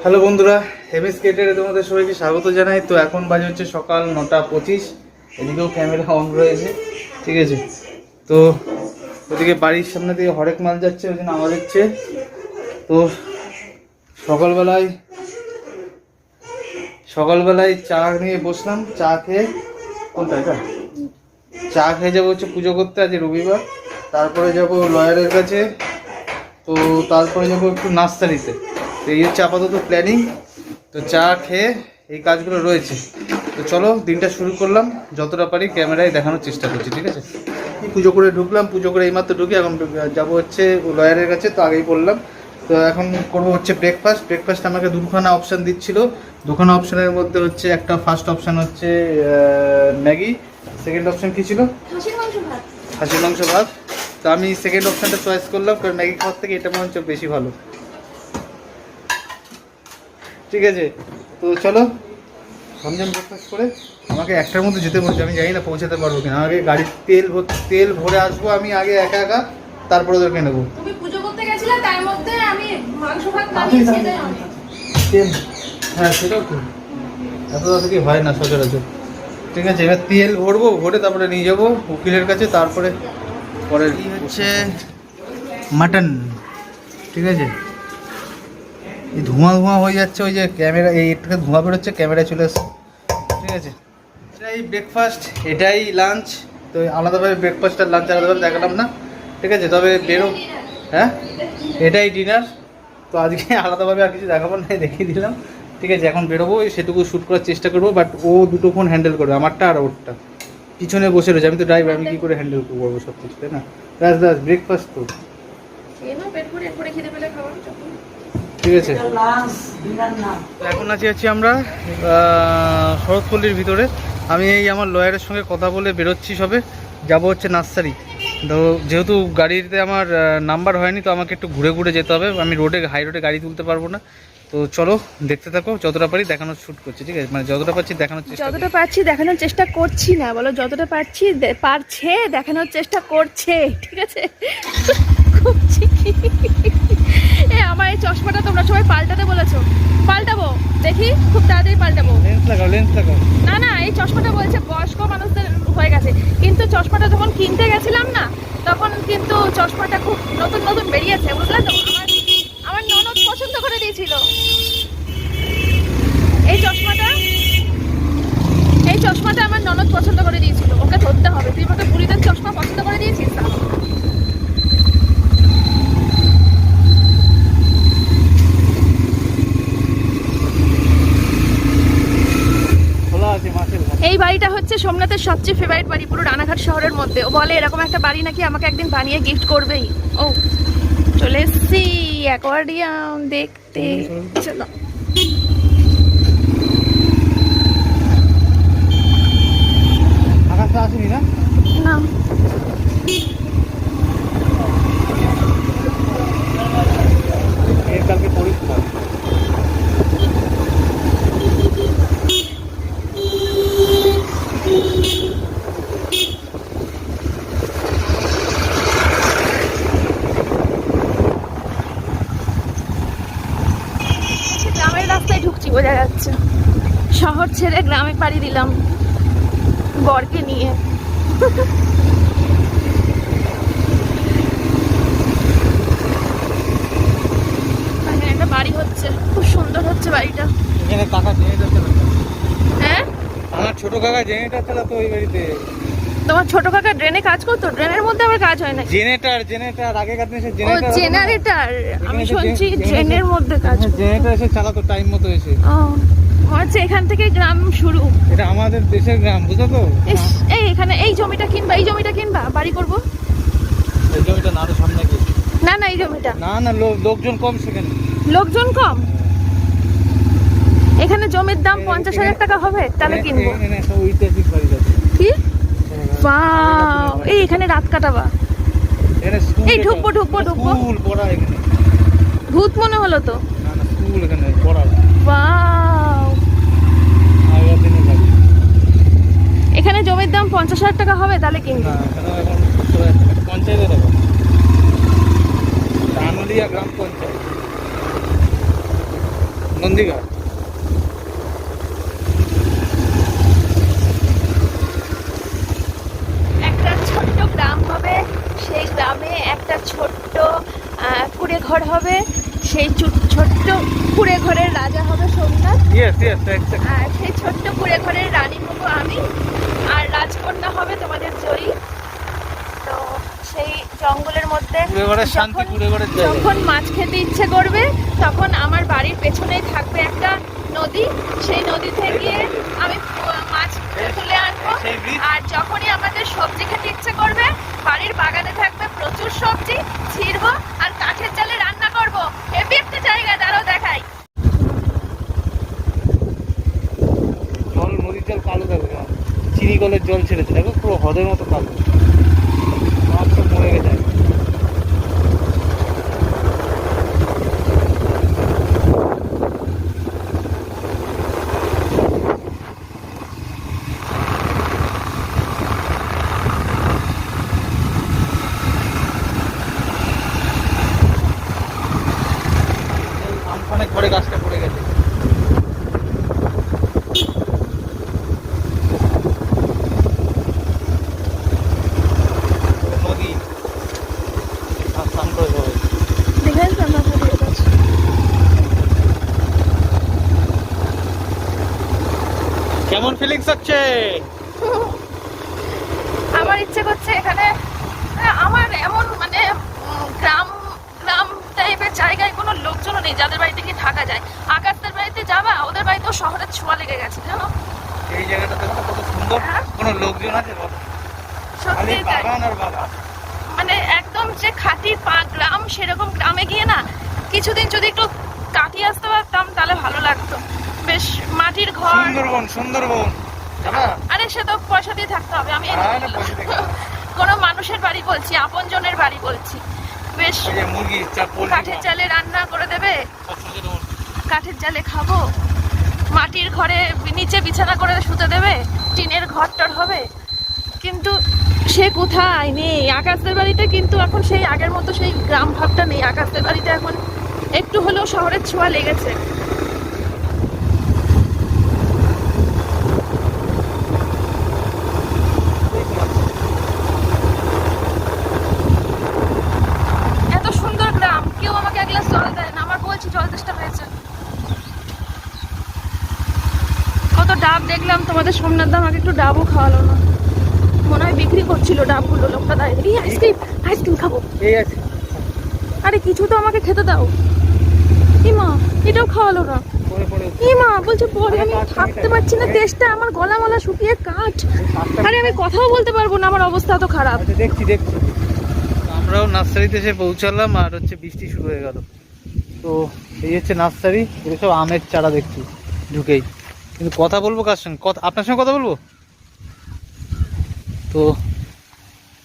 Hello বন্ধুরা, MS ক্রিয়েটারে তোমাদের সবাইকে স্বাগত জানাই। তো এখন বাজে হচ্ছে সকাল 9:25। এদিকেও ক্যামেরা অন রয়েছে, ঠিক আছে। তো ওদিকে বাড়ির সামনে দিয়ে হরেক মাল যাচ্ছে, ওই জন্য আওয়াজ হচ্ছে। তো সকালবেলায় চা নিয়ে বসলাম। চা খেয়ে যাবো হচ্ছে পুজো করতে, আজ রবিবার। তারপরে যাব লয়ারের কাছে, তো তারপরে যাবো একটু নার্সারিতে। তো এই হচ্ছে আপাতত প্ল্যানিং। তো চা খেয়ে এই কাজগুলো রয়েছে। তো চলো দিনটা শুরু করলাম, যতটা পারি ক্যামেরায় দেখানোর চেষ্টা করছি, ঠিক আছে। পুজো করে ঢুকলাম, পুজো করে এইমাত্র ঢুকি, এখন যাবো হচ্ছে লয়ারের কাছে। তো আগেই বললাম। তো এখন করবো হচ্ছে ব্রেকফাস্ট আমাকে দুখানা অপশান দিচ্ছিল। দুখানা অপশানের মধ্যে হচ্ছে একটা ফার্স্ট অপশান হচ্ছে ম্যাগি, সেকেন্ড অপশান কী ছিল? খাসির মাংস ভাত। তো আমি সেকেন্ড অপশানটা চয়েস করলাম, কারণ ম্যাগি খাওয়ার থেকে এটা মনে হচ্ছে বেশি ভালো, ঠিক আছে। তো চলো সরঞ্জাম ব্রেকফাস্ট করে আমাকে একটার মধ্যে যেতে বলছে। আমি জানি না পৌঁছাতে পারবো কিনা। আমাকে গাড়ির তেল ভরে আসবো আমি আগে একা, তারপরে ওদেরকে নেবো। তুমি পুজো করতে গেছিলে, তার মধ্যে আমি মাংস ভাত বানিয়েছি, এটাই অনেক। তেল, হ্যাঁ সেটাও তো এত তাড়াতাড়ি কি হয় না সচরাচর, ঠিক আছে। এবার তেল ভরে তারপরে নিয়ে যাবো উকিলের কাছে। তারপরে পরের হচ্ছে মাটন, ঠিক আছে। এই ধোঁয়া হয়ে যাচ্ছে, ওই যে ক্যামেরা এই থেকে ধোঁয়া বেরোচ্ছে, ক্যামেরায় চলে আসছে, ঠিক আছে। এটাই ব্রেকফাস্ট, এটাই লাঞ্চ। তো আলাদাভাবে ব্রেকফাস্ট আর লাঞ্চ আলাদাভাবে দেখালাম না, ঠিক আছে। তবে হ্যাঁ এটাই ডিনার। তো আজকে আলাদাভাবে আর কিছু দেখাবো না, দেখিয়ে দিলাম, ঠিক আছে। এখন বেরোবো, সেটুকু শ্যুট করার চেষ্টা করবো। বাট ও দুটো ফোন হ্যান্ডেল করবে, আমারটা আর ওরটা। পিছনে বসে রয়েছে, আমি তো ড্রাইভার, আমি কী করে হ্যান্ডেল করবো সব কিছু, তাই না। দাস ব্রেকফাস্ট তো ঠিক আছে। এখন আছি আমরা শরৎপল্লির ভিতরে। আমি এই আমার লয়ারের সঙ্গে কথা বলে বেরোচ্ছি, সবে যাব হচ্ছে নার্সারি। তো যেহেতু গাড়িতে আমার নাম্বার হয়নি, তো আমাকে একটু ঘুরে যেতে হবে। আমি হাই রোডে গাড়ি তুলতে পারবো না। তো চলো দেখতে থাকো, যতটা পারি দেখানোর শ্যুট করছি, ঠিক আছে। মানে যতটা পারছি দেখানোর চেষ্টা করছি না, বলো যতটা পারছে দেখানোর চেষ্টা করছে, ঠিক আছে। আমার এই চশমাটা তোমরা সবাই পাল্টাতে বলেছো, পাল্টাবো, দেখি খুব তাড়াতাড়ি পাল্টাবো। লেন্স লাগাও। না এই চশমাটা বলছে বয়স্ক মানুষদের হয়ে গেছে, কিন্তু চশমাটা যখন কিনতে গেছিলাম না, তখন কিন্তু চশমাটা খুব নতুন বেরিয়েছে, বুঝলে তো। আমার ননদ পছন্দ করে দিয়েছিল এই চশমাটা আমার ননদ পছন্দ করে দিয়েছিল। ওকে ধরতে হবে, তুই আমাকে বুড়িদের চশমা পছন্দ করে দিয়েছিস। এই বাড়িটা হচ্ছে সোমনাথের সবচেয়ে ফেভারিট বাড়ি পুরো রানাঘাট শহরের মধ্যে। ও বলে এরকম একটা বাড়ি নাকি আমাকে একদিন বানিয়ে গিফট করবেই। ও চলে এসছি অ্যাকোয়ারিয়াম দেখতে, চলো। আকাশটা আসেনি না? না কালকে পরিষ্কার। গ্রামের রাস্তায় ঢুকছি, বোঝা যাচ্ছে। শহর ছেড়ে গ্রামে পাড়ি দিলাম বরকে নিয়ে। একটা বাড়ি হচ্ছে, খুব সুন্দর হচ্ছে বাড়িটা। এখানে কাকা জেনারেটর চালাতো। হ্যাঁ, আমার ছোট কাকা জেনারেটর চালাতো ওই বাড়িতে। তোমার ছোট কাকা ড্রেনে কাজ করতো? ড্রেনের মধ্যে আবার কাজ হয় না। জেনারেটর আগেকার দিনে ও জেনারেটর, আমি শুনছি ড্রেনের মধ্যে কাজ। জেনারেটর এসে চালাতো টাইম মতো এসে। ও হচ্ছে এখান থেকে গ্রাম শুরু। এটা আমাদের দেশের গ্রাম, বুঝো তো। এই এখানে এই জমিটা কিনবা বাড়ি করব। এই জমিটা না, আরো সামনে গিয়ে। না এই জমিটা না লোকজন কম সেখানে। লোকজন কম? এখানে জমির দাম 50,000 টাকা হবে, তাহলে কিনবো। কি বাহ, এই এখানে রাত কাটাবা? এই ঢুকবো। ভূত মনে হলো তো। বাহ, এখানে জমির দাম 50,000 টাকা হবে, তাহলে কিনবো। গ্রাম পঞ্চায়েত। নন্দীঘাট। একটা ছোট্ট গ্রাম হবে, সেই গ্রামে একটা ছোট্ট কুঁড়ে ঘর হবে, সেই ছোট্ট কুঁড়ে ঘরের রাজা হবে সোমনাথ, ইয়েস ইয়েস এক্স্যাক্টলি। আর সেই ছোট্ট কুঁড়ে ঘরের রানী হবো আমি, আর রাজকন্যা হবে তোমাদের জয়ী। তো সেই জঙ্গলের মধ্যে কুড়েঘরের শান্তি, কুড়েঘরের জায়গা। যখন মাছ খেতে ইচ্ছে করবে তখন আমার বাড়ির পেছনেই থাকবে একটা নদী, সেই নদী থেকে আমি মাছ তুলে আনবো। আর যখনই আমাদের সবজি খেতে ইচ্ছে করবে বাড়ির বাগানে থাকবে প্রচুর সবজি, ছিঁড়বো আর কাঠের জালে রান্না করবো। হেভি একটা জায়গা, দাঁড়াও দেখাই। জল, নদীর জল কালো থাকবে, চিনি কলের জল ছেড়েছে, দেখো পুরো হ্রদের মতো কালো, মাছ সব মরে গেছে। অনেক পরে গাছটা পড়ে গেছে। নদী আর স্নান করে যাবে। কেমন ফিলিংস হচ্ছে? আমার ইচ্ছে করছে এখানে, আমার এমন মানে গ্রাম গ্রাম টাইপের জায়গায় কোনো লোকজনও নেই যাদের বাড়িতে কি থাকা যায়। আকাশদের বাড়িতে যাবা, ওদের বাড়িতেও শহরের ছোঁয়া লেগে গেছে জানো। এই জায়গাটা দেখো কত সুন্দর, কোনো লোকজন আছে বলো? খালি সত্যি তাই। বাগান আর বাগান। মানে একদম যে খাঁটি গ্রাম, সেরকম গ্রামে গিয়ে না কিছুদিন যদি একটু কাটিয়ে আসতে পারতাম তাহলে ভালো লাগতো। বেশ মাটির ঘর। সুন্দরবন, সুন্দরবন যাবা? আরে সে তো পয়সা দিয়ে থাকতে হবে, আমি হ্যাঁ, না, পয়সা দিয়ে। কোনো মানুষের বাড়ি বলছি, আপনজনের বাড়ি বলছি। বেশ এই যে মুরগি, চাপ, পোল্ট্রি কাঠের জালে রান্না করে দেবে, ফার্ম, ছোট ছোট মুরগি। কাঠের জালে খাবো, মাটির ঘরে নিচে বিছানা করে শুতে দেবে, টিনের ঘরটর হবে। কিন্তু সে কোথায় নেই আকাশদের বাড়িতে, কিন্তু এখন সেই আগের মতো সেই গ্রাম ভাবটা নেই আকাশদের বাড়িতে। এখন একটু হলেও শহরের ছোঁয়া লেগেছে। এত সুন্দর গ্রাম, কেউ আমাকে এক গ্লাস জল দেয় না। আমার বলছি জল তেষ্টা হয়েছে। কত ডাব দেখলাম, তোমাদের সোমনাথ দা আমাকে একটু ডাবও খাওয়ালো না। মনে হয় বিক্রি করছিল ডাবগুলো লোকটা দাঁড়িয়ে। এই আইসক্রিম, আইসক্রিম খাবো। এই আছে। আরে কিছু তো আমাকে খেতে দাও। ইমা এটাও খাওয়ালো না। পরে পরে ইমা বলছে পরে, আমি থাকতে পারছি না, তেষ্টা আমার গলা মলা শুকিয়ে কাঠ। আরে আমি কথাও বলতে পারবো না, আমার অবস্থা তো খারাপ। আচ্ছা, দেখছি দেখছি। আমরাও নার্সারিতে এসে পৌঁছালাম আর হচ্ছে বৃষ্টি শুরু হয়ে গেল। তো এই হচ্ছে নার্সারি, এগুলো সব আমের চারা দেখছি ঢুকেই। কিন্তু কথা বলবো কার সঙ্গে? কথা, আপনার সঙ্গে কথা বলবো তো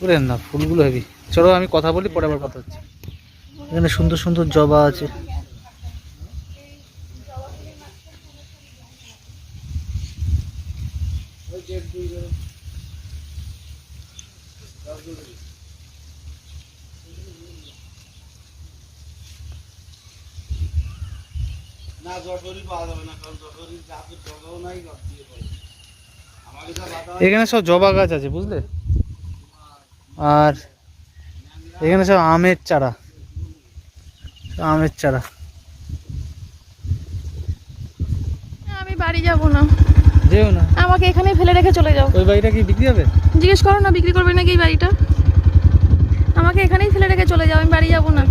বলেন না, ফুলগুলো হেবি। চলো আমি কথা বলি, পরে আবার কথা হচ্ছে। এখানে সুন্দর সুন্দর জবা আছে। এখানে সব জবা গাছ আছে বুঝলে, আর এখানে সব আমের চারা, আমের চারা। আমি বাড়ি যাব না, যেও না, আমাকে এখানেই ফেলে রেখে চলে যাও। ওই বাড়িটা কি বিক্রি হবে? জিজ্ঞেস করো না বিক্রি করবে নাকি এই বাড়িটা। আমাকে এখানেই ফেলে রেখে চলে যাও, আমি বাড়ি যাব না।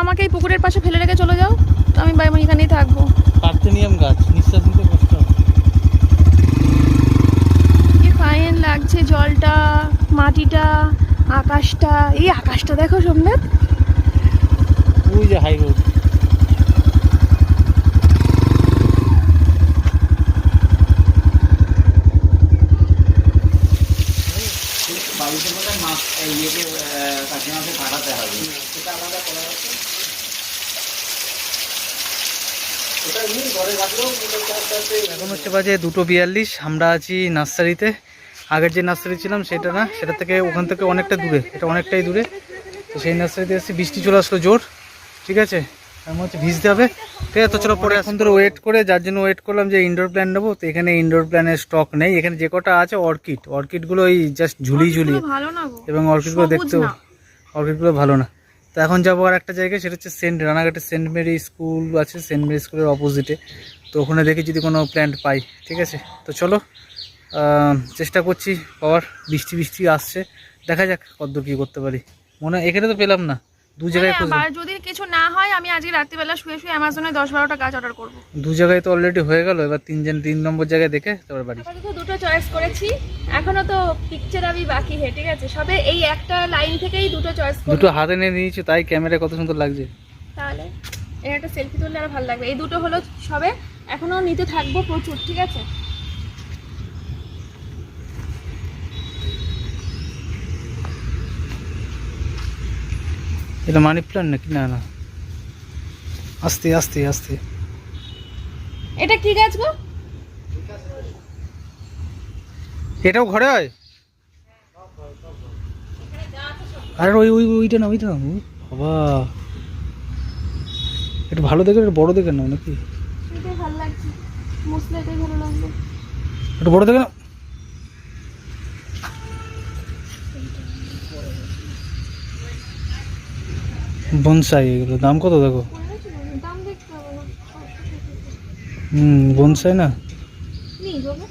আমাকে এই পুকুরের পাশে ফেলে রেখে চলে যাও, আমি এখানেই থাকবো। পার্থেনিয়াম গাছ, নিঃশ্বাস নিতে কষ্ট হবে। কি ফাইন লাগছে জলটা, মাটিটা, আকাশটা। এই আকাশটা দেখো সোমনাথ। ওই যে হাই রোড। এখন হচ্ছে বাজে 2:42। আমরা আছি নার্সারিতে। আগের যে নার্সারি ছিলাম সেটা না, সেটা থেকে ওখান থেকে অনেকটা দূরে, এটা অনেকটাই দূরে। তো সেই নার্সারিতে এসে বৃষ্টি চলে আসলো জোর, ঠিক আছে। আমার হচ্ছে ভিজতে হবে। ঠিক আছে, তো চলো পরে এখন ধরে ওয়েট করে, যার জন্য ওয়েট করলাম যে ইনডোর প্ল্যান্ট নেবো, তো এখানে ইনডোর প্ল্যানের স্টক নেই। এখানে যে কটা আছে অর্কিডগুলো ওই জাস্ট ঝুলিয়ে ভালো না গো, এবং অর্কিডগুলো দেখতেও, অর্কিডগুলো ভালো না। তো এখন যাবো আর একটা জায়গায়, সেটা হচ্ছে রানাঘাটে সেন্ট মেরি স্কুল আছে, সেন্ট মেরি স্কুলের অপোজিটে। তো ওখানে দেখি যদি কোনো প্ল্যান্ট পাই। ঠিক আছে, তো চলো চেষ্টা করছি পাওয়ার। বৃষ্টি আসছে, দেখা যাক কতদূর কী করতে পারি। মনে হয় এখানে তো পেলাম না, দু জায়গায় আর যদি কিছু না হয় আমি আজকে রাত্রিবেলা শুয়ে অ্যামাজনে 10-12টা গাছ অর্ডার করবো। দু জায়গায় তো অলরেডি হয়ে গেল, এবার 3 নম্বর জায়গায় দেখে তারপর বাড়ি। দুটো চয়েস করেছি, এখনো তো পিকচার আমি বাকি হে। ঠিক আছে, সবে এই একটা লাইন থেকেই দুটো চয়েস করব। দুটো হাতে নিয়ে নিয়েছি, তাই ক্যামেরায় কত সুন্দর লাগছে। তাহলে এর একটা সেলফি তুললে আরো ভালো লাগবে। এই দুটো হলো সবে, এখনো নিতে থাকবো প্রচুর। ঠিক আছে, এটা মানি প্ল্যান্ট নাকি? না না, আস্তে আস্তে আস্তে। এটা কি গাছ গো? এটাও ঘরে হয়? আরে ওইটা না বাবা, এটা ভালো দেখে, এটা বড় দেখে নাও নাকি? এটাই ভালো লাগছে, মসলা এটাই ভালো লাগবে। এটা বড় দেখে না? বনসাই, এগুলো দাম কত দেখো? দাম দেখতে হবে না, বনসাই না? নিয়ে যাবো।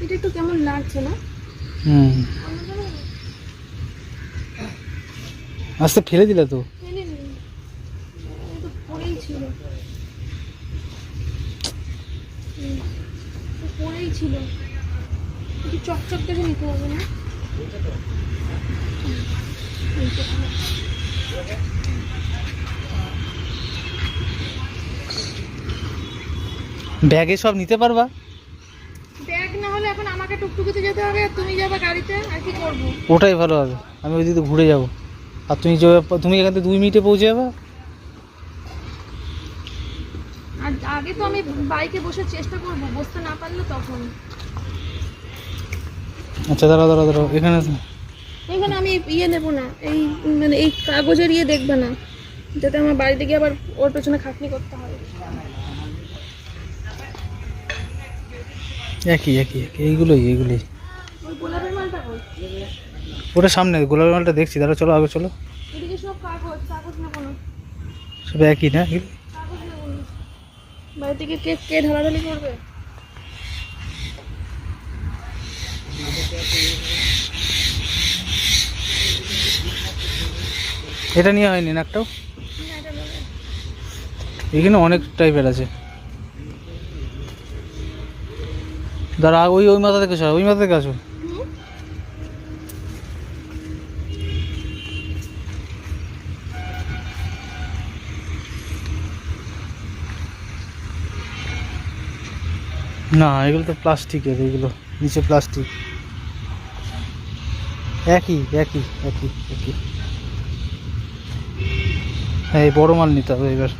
এটা একটু কেমন লাগছে না? আস্তে ফেলে দিলে তো। পড়েই ছিল, পড়েই ছিল। একটু চকচক দেখে নিতে হবে না? ব্যাগে সব নিতে পারবা? ব্যাগ না হলে এখন আমাকে টুকটুকিতে যেতে হবে, আর তুমি যাবে গাড়িতে, আর কি করবো? ওটাই ভালো হবে, আমি ওই দিকে ঘুরে যাবো, আর তুমি এখান থেকে 2 মিনিটে পৌঁছে যাবে। আর আগে তো আমি বাইকে বসে চেষ্টা করবো, বসতে না পারলে তখন। আচ্ছা দাঁড়াও, এখানে আমি নেবো না, এই মানে এই কাগজের দেখবে না, যাতে আমার বাড়িতে গিয়ে আবার ওর পেছনে খাটনি করতে হয়। একই এইগুলোই। ওই গোলাপের মালটা কই? ওটা সামনে গোলাপের মালটা দেখছি, দাঁড়া চলো আগে চলো। এদিকে সব কাগজ নেবো না, সব একই না? কাগজ নেবো না, বাড়ি থেকে কে ঢালাঢালি করবে? এটা নিয়ে হয়নি না একটাও? এখানে অনেক টাইপের আছে। দাঁড়া, ওই মাথা থেকে আসো, ওই মাথা থেকে আসো। না, এগুলো তো প্লাস্টিকের, এগুলো নিচে প্লাস্টিক। একই। হ্যাঁ, এই বড় মাল নিতে হবে এবার।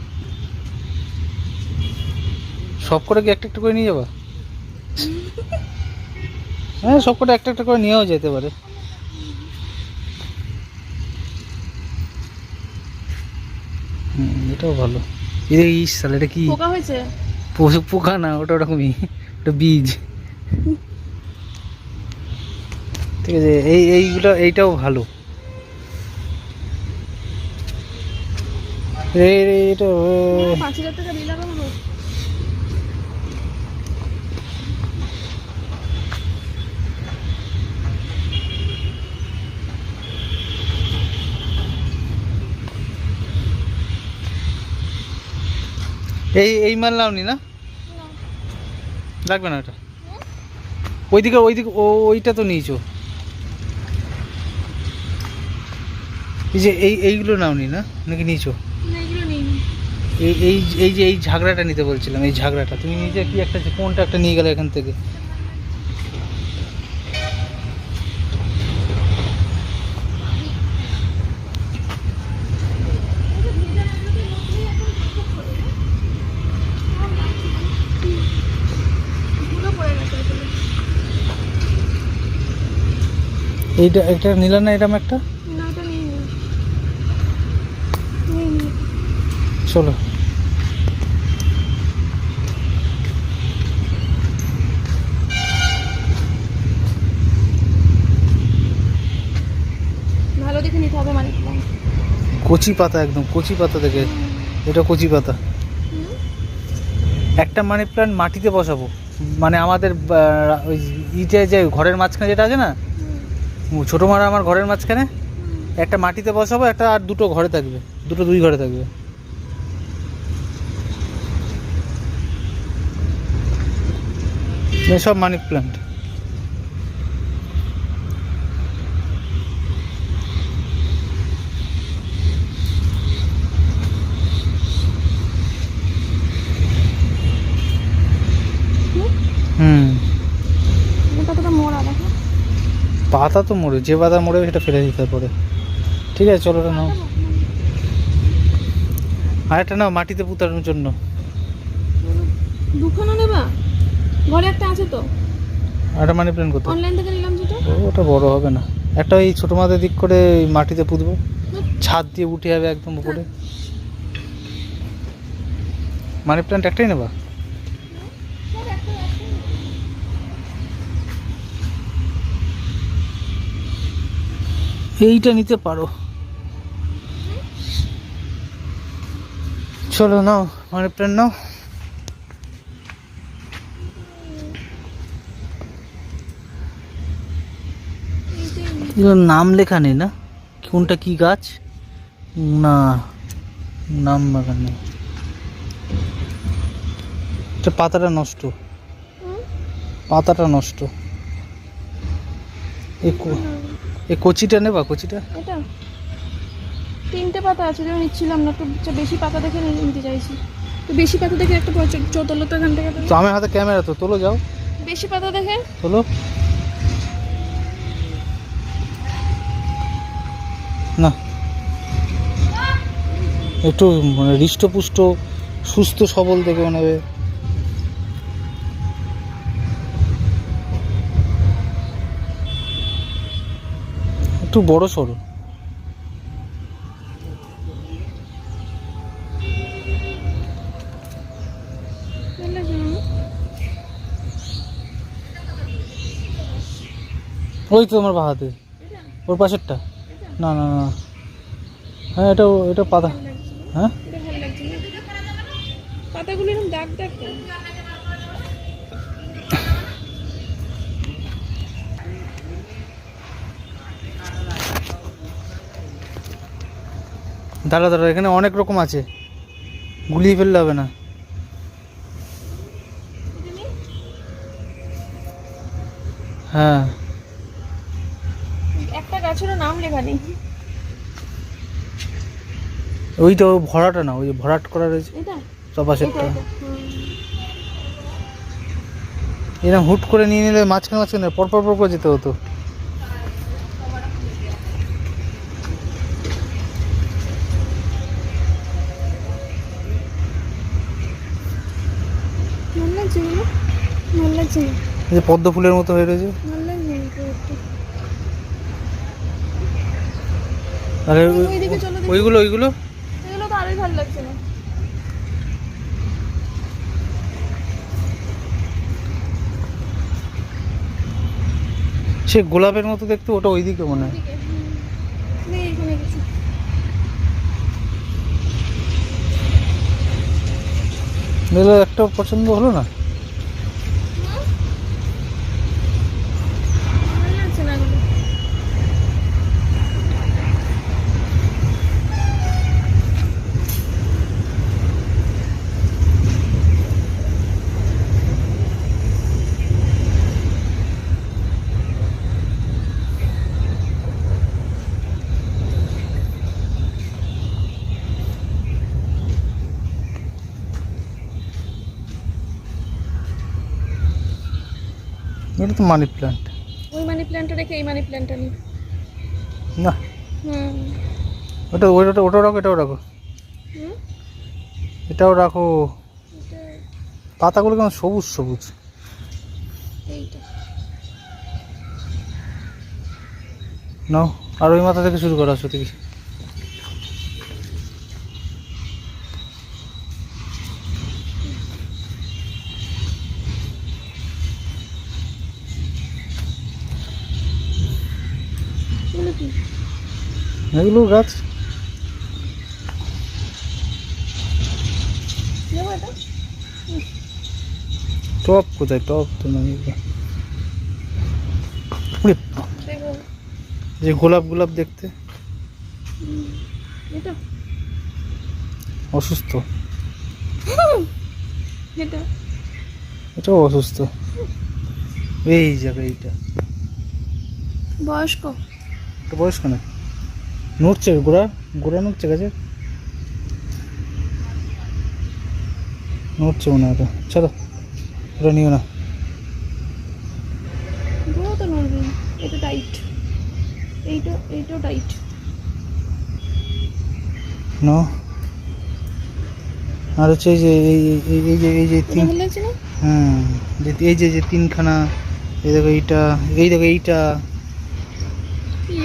সব করে কি একটা করে নিয়ে যাবা? হ্যাঁ, সব কটা একটা করে নিয়েও যেতে পারে। এটাও ভালো। সালে এটা কি পোকা হয়েছে? পোকা না, ওটা ওরকমই, ওটা বীজ। ঠিক আছে, এইটাও ভালো। এটা 5,000 টাকা বিল লাগাবো। এই মাল নাওনি না? লাগবে না ওটা। ওইদিকে ওইটা তো নিয়েছো। এই যে এইগুলো নাওনি না, নাকি নিয়েছো? এই ঝাগড়াটা নিতে বলছিলাম, এই ঝাগড়াটা তুমি নিজে কি একটা, কোনটা একটা নিয়ে গেলে এখান থেকে? এইটা একটা নিলাম না, এরকম একটা। না এটা নিয়ে নি চলো ভালো দেখে নিতে হবে মানি প্ল্যান্ট। কচি পাতা, একদম কচি পাতা থেকে, এটা কচি পাতা। একটা মানি প্ল্যান্ট মাটিতে বসাবো, মানে আমাদের ওই ইটে যে ঘরের মাঝখানে যেটা আছে না, ছোটো মারা আমার ঘরের মাঝখানে, একটা মাটিতে বসাবো, একটা আর দুটো ঘরে থাকবে, দুই ঘরে থাকবে। সব মানি প্ল্যান্ট। কতটা মোড়া দেখো। পাতা তো মরে, যে পাতা মরে সেটা ফেলে দিতে পরে। ঠিক আছে চলো, ওটা নাও। আরেকটা নাও মাটিতে পুঁতানোর জন্য। দুখানা নেবা? ঘরে একটা আছে তো। আরেকটা মানি প্ল্যান্ট করতে, অনলাইন থেকে নিলাম যেটা। ওটা বড় হবে না। একটা এই ছোটো মাথার দিক করে মাটিতে পুঁতবো, ছাদ দিয়ে উঠে যাবে একদম উপরে। মানি প্ল্যান্ট একটাই নেবা? এইটা নিতে পারো। চলো নাও মানি প্ল্যান্ট নাও। এগুলোর নাম লেখা নেই না, কোনটা কি গাছ, না নাম লেখা নেই। এটা পাতাটা নষ্ট, পাতাটা নষ্ট। এই কচিটা নেবা? কচিটা এটা তিনটে পাতা আছে, যেমন নিচ্ছিলাম না, একটু বেশি পাতা দেখে নিতে চাইছি। তো বেশি পাতা দেখে একটা চৌতলতা এখান থেকে তো আমার হাতে ক্যামেরা, তো তোলো যাও, বেশি পাতা দেখে তোলো না। একটু মানে হৃষ্টপুষ্ট সুস্থ সবল দেখে নেবে। একটু বড় সরো। ওই তো আমার বাহাতে, ওর পাশেরটা। না না না, হ্যাঁ এটা এটা পাতা। হ্যাঁ পাতাগুলো এরকম দাগ দাগ কেন? দাঁড়া দাঁড়া, এখানে অনেক রকম আছে, গুলিয়ে ফেললে হবে না। হ্যাঁ একটা গাছেরও নাম লেখা নেই। ওই তো ভরাটা না, ওই যে ভরাট করা রয়েছে, এটা পাশেরটা। এরকম হুট করে নিয়ে নিলে মাঝখানে মাঝখানে পরপর পর করে যেতে হতো। এই যে পদ্ম ফুলের মতো হয়ে রয়েছে। আরে ওইগুলো ওইগুলো এগুলো তো আরোই ভালো লাগছে না। সে গোলাপের মতো দেখতে, ওটা ওইদিকে মনে হয়। এগুলো একটা পছন্দ হলো না। এটা তো মানি প্ল্যান্ট। ওই মানি প্ল্যান্টটা রেখে এই মানি প্ল্যান্টটা নি না। ওটা ওটা ওটাও রাখো, এটাও রাখো, এটাও রাখো। পাতাগুলো কেমন সবুজ সবুজ। এইটা নাও, আর ওই মাথা থেকে শুরু করা আসো থেকে। এগুলো কি? এগুলো গাছ। নেবো এটা? টপ কোথায়? টপ তো নাই। ওরে বাপ, দেখো। যে গোলাপ গোলাপ দেখতে। এটা? অসুস্থ। এটা? এটাও অসুস্থ। এই জায়গা এইটা বয়স্ক। এটা বয়স্ক না, নড়ছে গোড়া, গোড়া নড়ছে গাছের, নড়ছে মনে হয়। এটা চলো, ওটা নিও না। পুরো তো নড়বে না। এটা টাইট। এইটাও টাইট। ন আর হচ্ছে এই যে এই যে এটা তিন, ভালো লাগছে না? হ্যাঁ এই যে তিনখানা, এই দেখো এইটা, এই দেখো এইটা, কি?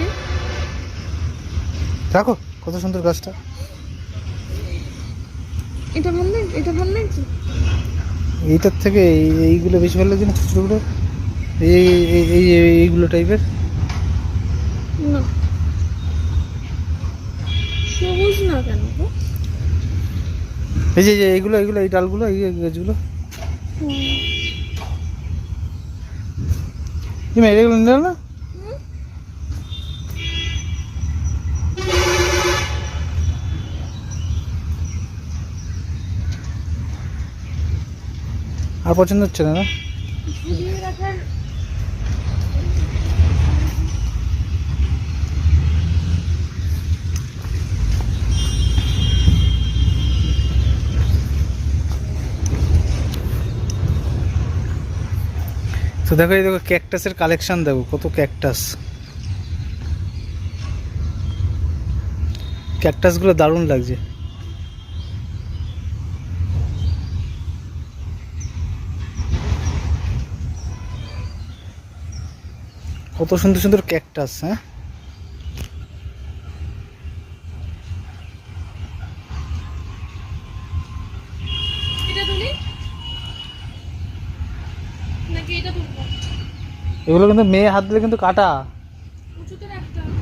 দেখো কত সুন্দর গাছটা। এটা ভালো লাগছে? এটা ভালো লাগছে? এইটার থেকে এইগুলো বেশি ভালো লাগছে না, ছোটোগুলো, এইগুলো টাইপের। না, সবুজ না কেন গো? এই যে এইগুলো এইগুলো এই ডালগুলো, এই গাছগুলো, এগুলো নিল না। আর পছন্দ হচ্ছে না না? ঝুলিয়ে রাখার তো দেখো, এই দেখো ক্যাকটাসের কালেকশন, দেখো কত ক্যাকটাস। ক্যাকটাসগুলো দারুণ লাগছে। কত সুন্দর সুন্দর ক্যাকটাস। হ্যাঁ, এটা তুলি নাকি এটা তুলবো? এগুলো কিন্তু মেয়ে হাত দিলে কিন্তু কাটা। উঁচুতে রাখতে হবে।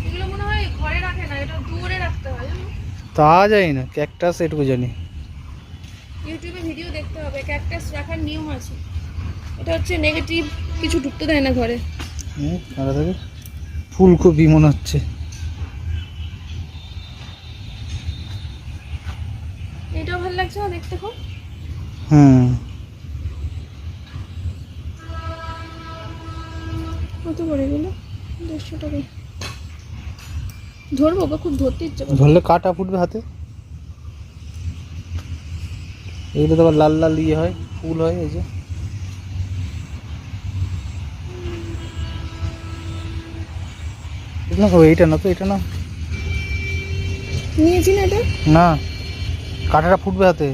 এগুলো মনে হয় ঘরে রাখে না, এটা দূরে রাখতে হয় জানো? তা জানি না, ক্যাকটাস এটুকু জানি। ইউটিউবে ভিডিও দেখতে হবে, ক্যাকটাস রাখার নিয়ম আছে। এটা হচ্ছে নেগেটিভ কিছু ঢুকতে দেয় না ঘরে। কাটা থাকে, ফুলকপি মনে হচ্ছে। এটাও ভালো লাগছে না দেখতে খুব? হুম, কত করে এগুলো? 150 টাকা। ধরবো বা খুব ধরতে ইচ্ছে করে। ধরলে কাটা ফুটবে হাতে। এগুলো তো আবার লাল লাল ইয়ে হয়, ফুল হয়। এই যে এইটা না, তো এটা না, নিয়েছি না এটা? না কাঁটাটা ফুটবে হাতে।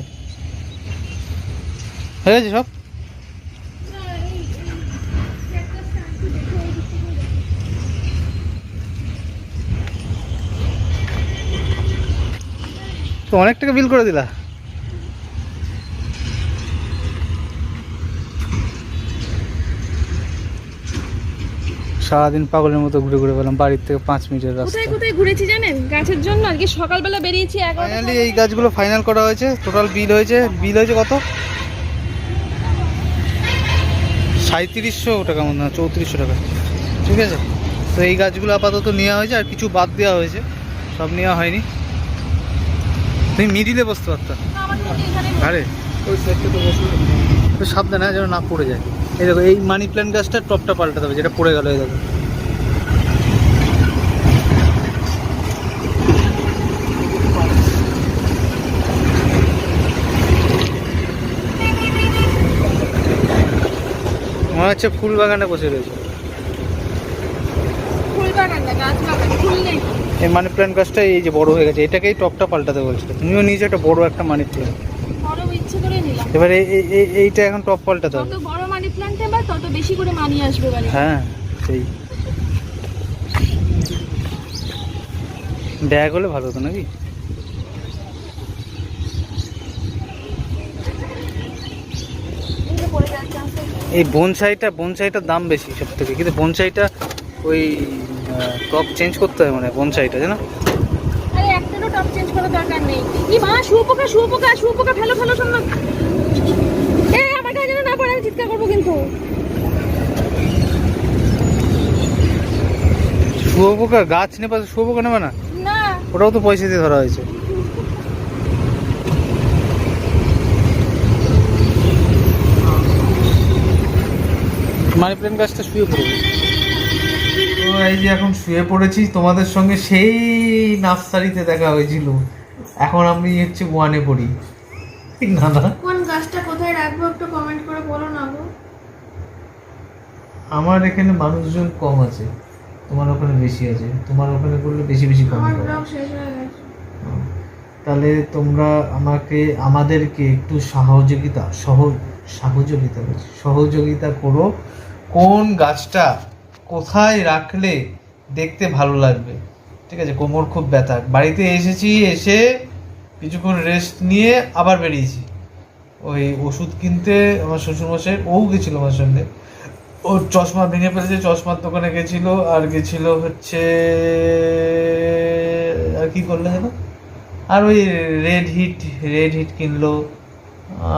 হয়ে গেছে সব। তো অনেক টাকা বিল করে দিলা। সারাদিন পাগলের মতো ঘুরে ঘুরে পেলাম, বাড়ির থেকে 5 মিনিটের রাস্তা। কোথায় কোথায় ঘুরেছি জানেন গাছের জন্য? আজকে সকালবেলা বেরিয়েছি 11টা। ফাইনালি এই গাছগুলো ফাইনাল করা হয়েছে। টোটাল বিল হয়েছে কত? 3700 টাকা মনে হয়, 3400 টাকা। ঠিক আছে, তো এই গাছগুলো আপাতত নেওয়া হয়েছে, আর কিছু বাদ দেওয়া হয়েছে, সব নেওয়া হয়নি। তুমি মিডিলে বসতে পারতাম। আরে ওই সাইডটা তো বসে, তো সাবধানে যেন না পড়ে যায়। এই দেখো, এই মানি প্ল্যান্ট গাছটার টপটা পাল্টাতে হবে, যেটা পড়ে গেল। এই দেখো, মনে হচ্ছে ফুল বাগানে বসে রয়েছে। ফুল বাগান না, গাছ বাগান, ফুল নেই। এই মানি প্ল্যান্ট গাছটা এই যে বড় হয়ে গেছে, এটাকেই টপটা পাল্টাতে বলছিল। তুমিও নিজে একটা বড় একটা মানি প্ল্যান্ট, বড় ইচ্ছে করে নিলাম। এবার এইটা এখন টপ পাল্টাতে হবে। যত বড় মানি প্ল্যান্ট এবার তত বেশি করে মানিয়ে আসবে বাড়ি। হ্যাঁ সেই ব্যাগ হলে ভালো হতো নাকি? এই বনসাইটার দাম বেশি সব থেকে, কিন্তু বনসাইটা ওই টপ চেঞ্জ করতে হয় মানে বনসাইটা, জানো? আরে একটারও টপ চেঞ্জ করার দরকার নেই। ই মা, শুয়োপোকা ফেলো শোন না। আমার গায়ে যেন না পড়ে, আমি চিৎকার করবো কিন্তু। শুয়োপোকা গাছ নেবা, শুয়োপোকা নেবে না? না, ওটাও তো পয়সা দিয়ে ধরা হয়েছে। মানি প্ল্যান্ট গাছটা শুয়ে পড়বে। তো এই যে এখন শুয়ে পড়েছি, তোমাদের সঙ্গে সেই নার্সারিতে দেখা হয়েছিল, এখন আমি হচ্ছে 1-এ পড়ি। না কোন গাছটা কোথায় রাখবো একটু কমেন্ট করে বলো না গো। আমার এখানে মানুষজন কম আছে, তোমার ওখানে বেশি আছে। তোমার ওখানে করলে বেশি কম আমার হবে। ব্লগ শেষ হয়ে গেছে। তাহলে তোমরা আমাদেরকে একটু সহযোগিতা করো, কোন গাছটা কোথায় রাখলে দেখতে ভালো লাগবে। ঠিক আছে, কোমর খুব ব্যথা, বাড়িতে এসে কিছুক্ষণ রেস্ট নিয়ে আবার বেরিয়েছি ওই ওষুধ কিনতে। আমার শ্বশুরমশাই ও গেছিল আমার সঙ্গে, ওর চশমা ভেঙে ফেলেছে, চশমার দোকানে গেছিল, আর গেছিল হচ্ছে আর কি করলে যেন, আর ওই রেড হিট কিনলো।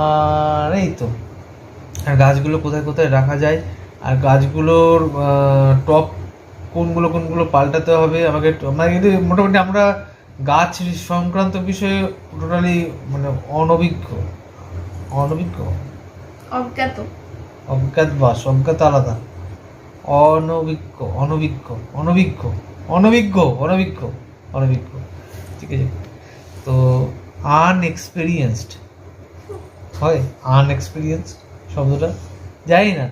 আর এই তো, আর গাছগুলো কোথায় রাখা যায়, আর গাছগুলোর টপ কোনগুলো পাল্টাতে হবে আমাকে। কিন্তু মোটামুটি আমরা গাছ সংক্রান্ত বিষয়ে টোটালি মানে অনভিজ্ঞ। অজ্ঞাত আলাদা, অনভিজ্ঞ। ঠিক আছে, তো আনএক্সপিরিয়েন্সড হয়, আনএক্সপিরিয়েন্সড শব্দটা জানি না।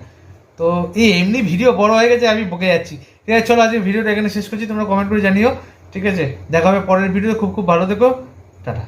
তো এই এমনি ভিডিও বড় হয়ে গেছে, আমি বকে যাচ্ছি। ঠিক আছে, চলো আজকে ভিডিওটা এখানে শেষ করছি, তোমরা কমেন্ট করে জানিও। ঠিক আছে, দেখা হবে পরের ভিডিওতে। খুব ভালো থেকো, টাটা।